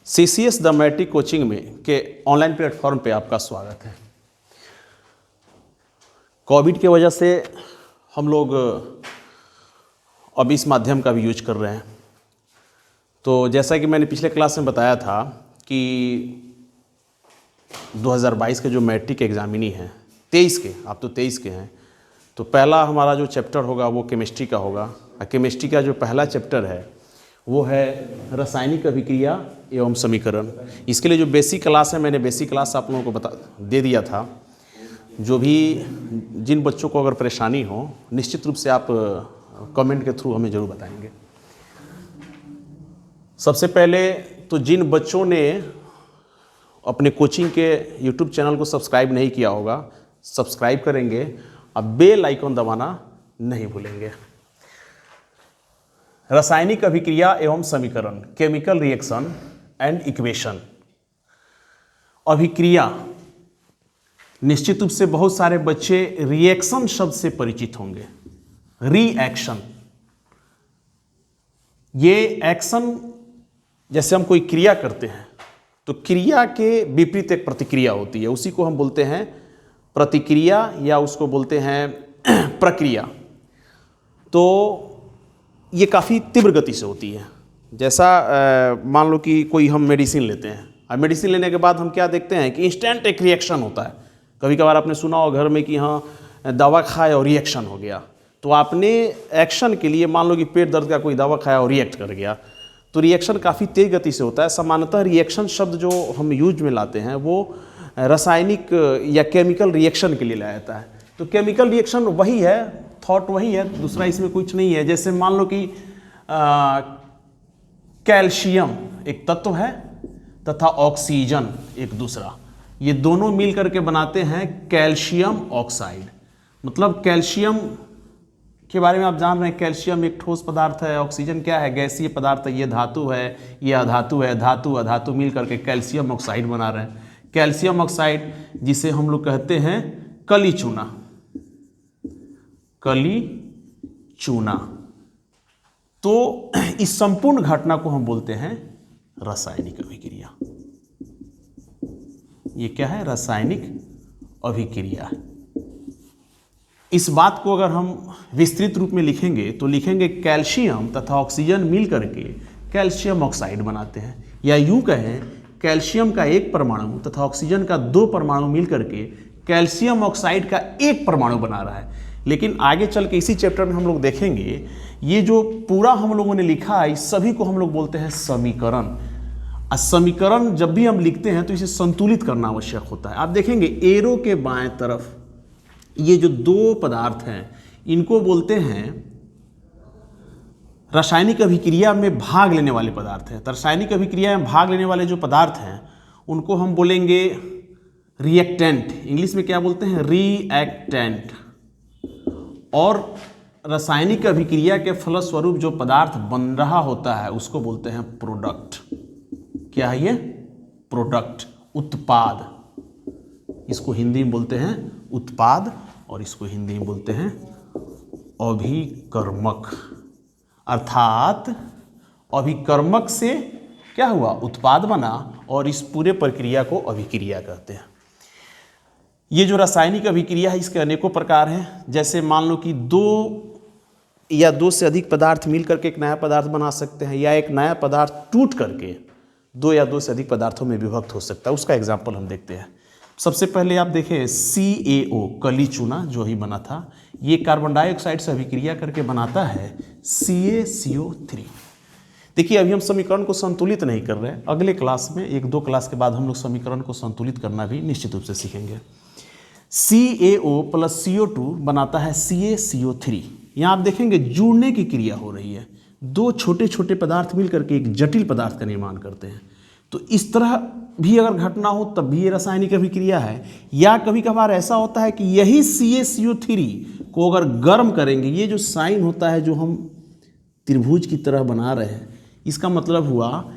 CCS the matric coaching में के online platform पे आपका स्वागत है। कोविड की वजह से हम लोग अब इस माध्यम का भी यूज कर रहे हैं। तो जैसा कि मैंने पिछले क्लास में बताया था कि 2022 के जो मैट्रिक एग्जामिनी हैं 23 के, आप तो 23 के हैं, तो पहला हमारा जो चैप्टर होगा वो केमिस्ट्री का होगा। और केमिस्ट्री का जो पहला चैप्टर है वो है रासायनिक अभिक्रिया एवं समीकरण। इसके लिए जो बेसिक क्लास है, मैंने बेसिक क्लास आप लोगों को दे दिया था। जो भी जिन बच्चों को अगर परेशानी हो निश्चित रूप से आप कमेंट के थ्रू हमें ज़रूर बताएंगे। सबसे पहले तो जिन बच्चों ने अपने कोचिंग के YouTube चैनल को सब्सक्राइब नहीं किया होगा, सब्सक्राइब करेंगे और बेल आइकन दबाना नहीं भूलेंगे। रासायनिक अभिक्रिया एवं समीकरण, केमिकल रिएक्शन एंड इक्वेशन। अभिक्रिया, निश्चित रूप से बहुत सारे बच्चे रिएक्शन शब्द से परिचित होंगे। रिएक्शन, ये एक्शन, जैसे हम कोई क्रिया करते हैं तो क्रिया के विपरीत एक प्रतिक्रिया होती है, उसी को हम बोलते हैं प्रतिक्रिया या उसको बोलते हैं प्रक्रिया। तो ये काफ़ी तीव्र गति से होती है। जैसा मान लो कि कोई हम मेडिसिन लेते हैं और मेडिसिन लेने के बाद हम क्या देखते हैं कि इंस्टेंट एक रिएक्शन होता है। कभी कभार आपने सुना हो घर में कि हाँ दवा खाए और रिएक्शन हो गया, तो आपने एक्शन के लिए मान लो कि पेट दर्द का कोई दवा खाया और रिएक्ट कर गया, तो रिएक्शन काफ़ी तेज गति से होता है। सामान्यतः रिएक्शन शब्द जो हम यूज में लाते हैं वो रासायनिक या केमिकल रिएक्शन के लिए लाया जाता है। तो केमिकल रिएक्शन वही है, थॉट वही है, दूसरा इसमें कुछ नहीं है। जैसे मान लो कि कैल्शियम एक तत्व है तथा ऑक्सीजन एक दूसरा, ये दोनों मिल करके बनाते हैं कैल्शियम ऑक्साइड। मतलब कैल्शियम के बारे में आप जान रहे हैं, कैल्शियम एक ठोस पदार्थ है, ऑक्सीजन क्या है, गैसीय पदार्थ है, ये धातु है, ये अधातु है, धातु अधातु मिल करके कैल्शियम ऑक्साइड बना रहे हैं। कैल्शियम ऑक्साइड जिसे हम लोग कहते हैं कली चूना, कली चूना। तो इस संपूर्ण घटना को हम बोलते हैं रासायनिक अभिक्रिया। ये क्या है? रासायनिक अभिक्रिया। इस बात को अगर हम विस्तृत रूप में लिखेंगे तो लिखेंगे कैल्शियम तथा ऑक्सीजन मिल करके कैल्शियम ऑक्साइड बनाते हैं, या यूं कहें कैल्शियम का एक परमाणु तथा ऑक्सीजन का दो परमाणु मिल करके कैल्शियम ऑक्साइड का एक परमाणु बना रहा है। लेकिन आगे चल के इसी चैप्टर में हम लोग देखेंगे ये जो पूरा हम लोगों ने लिखा है इस सभी को हम लोग बोलते हैं समीकरण। और समीकरण जब भी हम लिखते हैं तो इसे संतुलित करना आवश्यक होता है। आप देखेंगे एरो के बाएं तरफ ये जो दो पदार्थ हैं इनको बोलते हैं रासायनिक अभिक्रिया में भाग लेने वाले पदार्थ हैं। तो रासायनिक अभिक्रिया में भाग लेने वाले जो पदार्थ हैं उनको हम बोलेंगे रिएक्टेंट। इंग्लिश में क्या बोलते हैं? रिएक्टेंट। और रासायनिक अभिक्रिया के फलस्वरूप जो पदार्थ बन रहा होता है उसको बोलते हैं प्रोडक्ट। क्या है ये? प्रोडक्ट, उत्पाद। इसको हिंदी में बोलते हैं उत्पाद और इसको हिंदी में बोलते हैं अभिकर्मक। अर्थात अभिकर्मक से क्या हुआ? उत्पाद बना और इस पूरे प्रक्रिया को अभिक्रिया कहते हैं। ये जो रासायनिक अभिक्रिया है इसके अनेकों प्रकार हैं। जैसे मान लो कि दो या दो से अधिक पदार्थ मिल करके एक नया पदार्थ बना सकते हैं, या एक नया पदार्थ टूट करके दो या दो से अधिक पदार्थों में विभक्त हो सकता है। उसका एग्जाम्पल हम देखते हैं। सबसे पहले आप देखें CaO, कली चूना जो ही बना था, ये कार्बन डाइऑक्साइड से अभिक्रिया करके बनाता है CaCO3। देखिए अभी हम समीकरण को संतुलित नहीं कर रहे हैं, अगले क्लास में एक दो क्लास के बाद हम लोग समीकरण को संतुलित करना भी निश्चित रूप से सीखेंगे। CaO प्लस CO2 बनाता है CaCO3। यहाँ आप देखेंगे जुड़ने की क्रिया हो रही है, दो छोटे छोटे पदार्थ मिलकर के एक जटिल पदार्थ का निर्माण करते हैं। तो इस तरह भी अगर घटना हो तब भी ये रासायनिक अभिक्रिया है। या कभी कभार ऐसा होता है कि यही CaCO3 को अगर गर्म करेंगे, ये जो साइन होता है जो हम त्रिभुज की तरह बना रहे हैं, इसका मतलब हुआ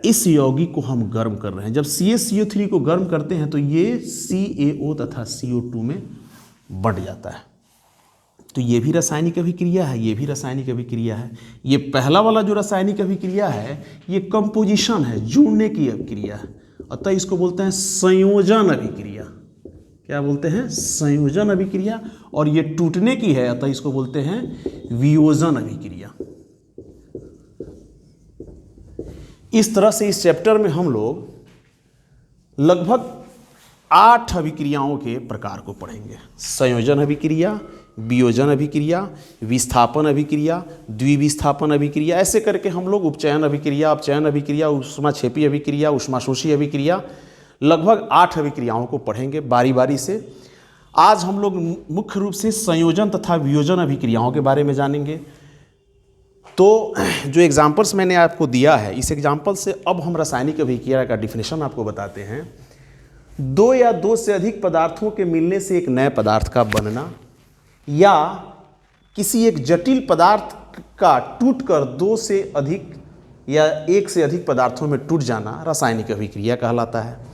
इस यौगिक को हम गर्म कर रहे हैं। जब CaCO3 को गर्म करते हैं तो ये CaO तथा CO2 में बढ़ जाता है। तो ये भी रासायनिक अभिक्रिया है, ये भी रासायनिक अभिक्रिया है। ये पहला वाला जो रासायनिक अभिक्रिया है ये कंपोजिशन है, जुड़ने की अभिक्रिया है, अतः इसको बोलते हैं संयोजन अभिक्रिया। क्या बोलते हैं? संयोजन अभिक्रिया। और ये टूटने की है, अतः इसको बोलते हैं वियोजन अभिक्रिया। इस तरह से इस चैप्टर में हम लोग लगभग 8 अभिक्रियाओं के प्रकार को पढ़ेंगे। संयोजन अभिक्रिया, वियोजन अभिक्रिया, विस्थापन अभिक्रिया, द्विविस्थापन अभिक्रिया, ऐसे करके हम लोग उपचयन अभिक्रिया, अपचयन अभिक्रिया, ऊष्माक्षेपी अभिक्रिया, ऊष्माशोषी अभिक्रिया, लगभग 8 अभिक्रियाओं को पढ़ेंगे बारी बारी से। आज हम लोग मुख्य रूप से संयोजन तथा वियोजन अभिक्रियाओं के बारे में जानेंगे। तो जो एग्जाम्पल्स मैंने आपको दिया है, इस एग्जाम्पल से अब हम रासायनिक अभिक्रिया का डिफिनेशन आपको बताते हैं। 2 या 2 से अधिक पदार्थों के मिलने से एक नए पदार्थ का बनना, या किसी एक जटिल पदार्थ का टूटकर 2 से अधिक या 1 से अधिक पदार्थों में टूट जाना रासायनिक अभिक्रिया कहलाता है।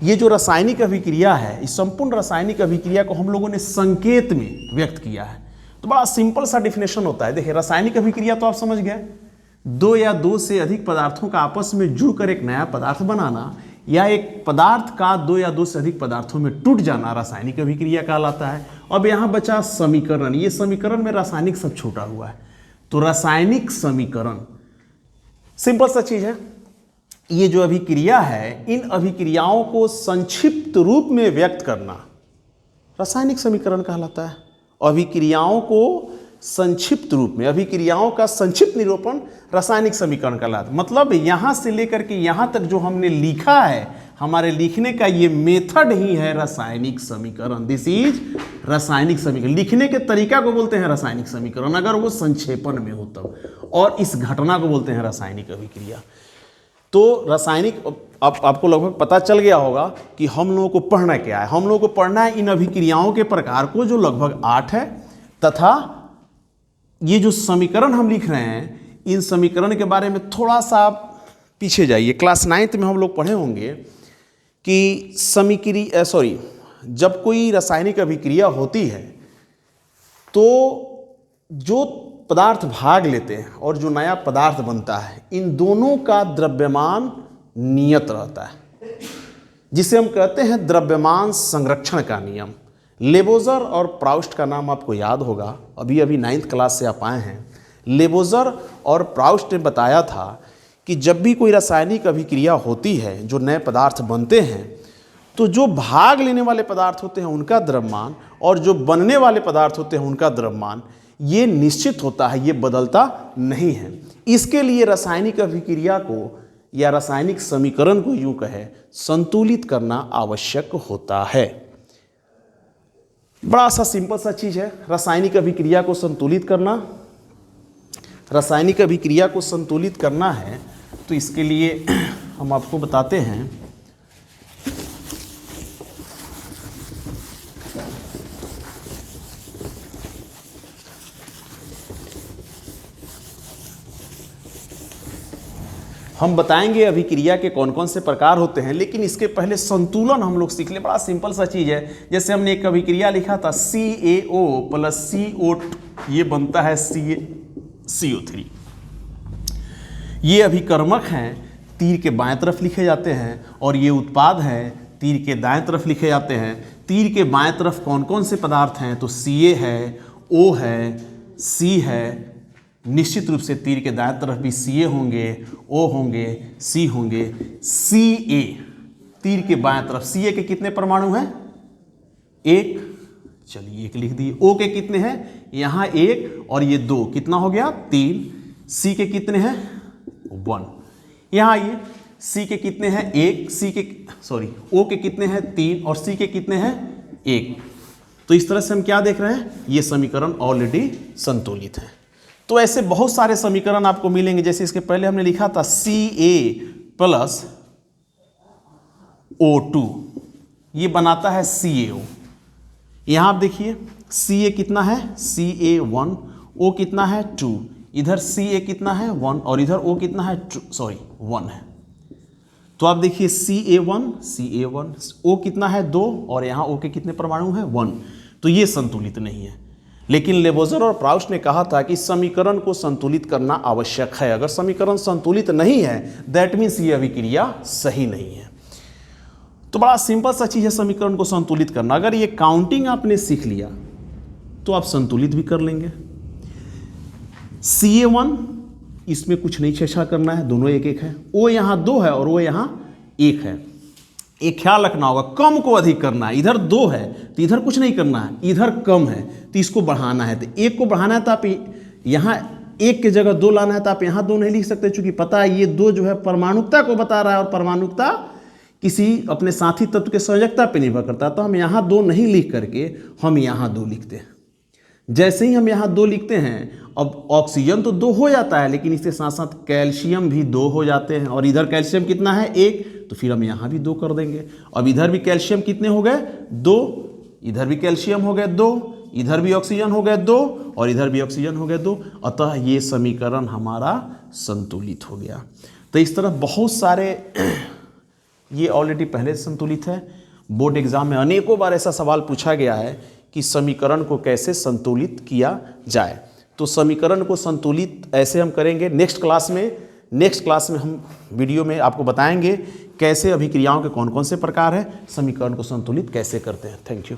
ये जो रासायनिक अभिक्रिया है, इस संपूर्ण रासायनिक अभिक्रिया को हम लोगों ने संकेत में व्यक्त किया है। तो बड़ा सिंपल सा डिफिनेशन होता है। देखिए, रासायनिक अभिक्रिया तो आप समझ गए, 2 या 2 से अधिक पदार्थों का आपस में जुड़कर एक नया पदार्थ बनाना, या एक पदार्थ का 2 या 2 से अधिक पदार्थों में टूट जाना रासायनिक अभिक्रिया कहलाता है। अब यहाँ बचा समीकरण। ये समीकरण में रासायनिक सब छूटा हुआ है। तो रासायनिक समीकरण सिंपल सा चीज है। ये जो अभिक्रिया है, इन अभिक्रियाओं को संक्षिप्त रूप में व्यक्त करना रासायनिक समीकरण कहलाता है। अभिक्रियाओं को संक्षिप्त रूप में, अभिक्रियाओं का संक्षिप्त निरूपण रासायनिक समीकरण कहलाता है। मतलब यहाँ से लेकर के यहाँ तक जो हमने लिखा है, हमारे लिखने का ये मेथड ही है रासायनिक समीकरण। दिस इज रासायनिक समीकरण। लिखने के तरीका को बोलते हैं रासायनिक समीकरण, अगर वो संक्षेपण में हो तब। और इस घटना को बोलते हैं रासायनिक अभिक्रिया। तो रासायनिक, अब आपको लगभग पता चल गया होगा कि हम लोगों को पढ़ना क्या है। हम लोगों को पढ़ना है इन अभिक्रियाओं के प्रकार को, जो लगभग 8 है, तथा ये जो समीकरण हम लिख रहे हैं, इन समीकरण के बारे में थोड़ा सा पीछे जाइए। क्लास 9th में हम लोग पढ़े होंगे कि जब कोई रासायनिक अभिक्रिया होती है तो जो पदार्थ भाग लेते हैं और जो नया पदार्थ बनता है, इन दोनों का द्रव्यमान नियत रहता है, जिसे हम कहते हैं द्रव्यमान संरक्षण का नियम। लेबोजर और प्राउस्ट का नाम आपको याद होगा, अभी 9th क्लास से आप आए हैं। लेबोजर और प्राउस्ट ने बताया था कि जब भी कोई रासायनिक अभिक्रिया होती है, जो नए पदार्थ बनते हैं, तो जो भाग लेने वाले पदार्थ होते हैं उनका द्रव्यमान और जो बनने वाले पदार्थ होते हैं उनका द्रव्यमान, ये निश्चित होता है, ये बदलता नहीं है। इसके लिए रासायनिक अभिक्रिया को या रासायनिक समीकरण को यूं कहे संतुलित करना आवश्यक होता है। बड़ा सा सिंपल सा चीज है रासायनिक अभिक्रिया को संतुलित करना। रासायनिक अभिक्रिया को संतुलित करना है तो इसके लिए हम आपको बताते हैं। हम बताएंगे अभिक्रिया के कौन कौन से प्रकार होते हैं, लेकिन इसके पहले संतुलन हम लोग सीख ले। बड़ा सिंपल सा चीज़ है। जैसे हमने एक अभिक्रिया लिखा था CaO + CO2, ये बनता है CO3। ये अभिकर्मक हैं, तीर के बाएं तरफ लिखे जाते हैं, और ये उत्पाद हैं, तीर के दाएं तरफ लिखे जाते हैं। तीर के बाएं तरफ कौन कौन से पदार्थ हैं? तो Ca है, O है, C है। निश्चित रूप से तीर के दाएं तरफ भी Ca होंगे, O होंगे, C होंगे। Ca तीर के बाएं तरफ, Ca के कितने परमाणु हैं? 1, चलिए 1 लिख दिए। O के कितने हैं? यहाँ 1 और ये 2, कितना हो गया? 3। C के कितने हैं? 1। यहाँ आइए, C के कितने हैं? 1। O के कितने हैं? 3 और C के कितने हैं? 1। तो इस तरह से हम क्या देख रहे हैं? ये समीकरण ऑलरेडी संतुलित है। तो ऐसे बहुत सारे समीकरण आपको मिलेंगे। जैसे इसके पहले हमने लिखा था Ca + O2, ये बनाता है CaO। यहाँ आप देखिए Ca कितना है? Ca1। O कितना है? 2। इधर Ca कितना है? 1 और इधर O कितना है? 1 है। तो आप देखिए Ca1 O कितना है? 2 और यहाँ O के कितने परमाणु हैं? 1। तो ये संतुलित नहीं है। लेकिन लेबोजर और प्राउस्ट ने कहा था कि समीकरण को संतुलित करना आवश्यक है। अगर समीकरण संतुलित नहीं है दैट मीन्स ये अभिक्रिया सही नहीं है। तो बड़ा सिंपल सा चीज़ है समीकरण को संतुलित करना। अगर ये काउंटिंग आपने सीख लिया तो आप संतुलित भी कर लेंगे। CA1 इसमें कुछ नहीं छेड़छाड़ करना है, दोनों एक एक है। O यहाँ 2 है और O यहाँ 1 है। एक ख्याल रखना होगा, कम को अधिक करना है। इधर 2 है तो इधर कुछ नहीं करना है, इधर कम है तो इसको बढ़ाना है। तो 1 को बढ़ाना है तो आप यहाँ 1 की जगह 2 लाना है तो आप यहाँ 2 नहीं लिख सकते, चूंकि पता है ये 2 जो है परमाणुकता को बता रहा है और परमाणुकता किसी अपने साथी तत्व के संयोजकता पर निर्भर करता है। तो हम यहाँ 2 नहीं लिख करके हम यहाँ 2 लिखते हैं। जैसे ही हम यहाँ 2 लिखते हैं, अब ऑक्सीजन तो 2 हो जाता है, लेकिन इसके साथ साथ कैल्शियम भी 2 हो जाते हैं। और इधर कैल्शियम कितना है 1, तो फिर हम यहाँ भी 2 कर देंगे। अब इधर भी कैल्शियम कितने हो गए 2, इधर भी कैल्शियम हो गए 2, इधर भी ऑक्सीजन हो गए 2 और इधर भी ऑक्सीजन हो गए 2। अतः ये समीकरण हमारा संतुलित हो गया। तो इस तरह बहुत सारे ये ऑलरेडी पहले से संतुलित है। बोर्ड एग्जाम में अनेकों बार ऐसा सवाल पूछा गया है कि समीकरण को कैसे संतुलित किया जाए। तो समीकरण को संतुलित ऐसे हम करेंगे नेक्स्ट क्लास में हम वीडियो में आपको बताएंगे कैसे अभिक्रियाओं के कौन कौन से प्रकार हैं, समीकरण को संतुलित कैसे करते हैं। Thank you.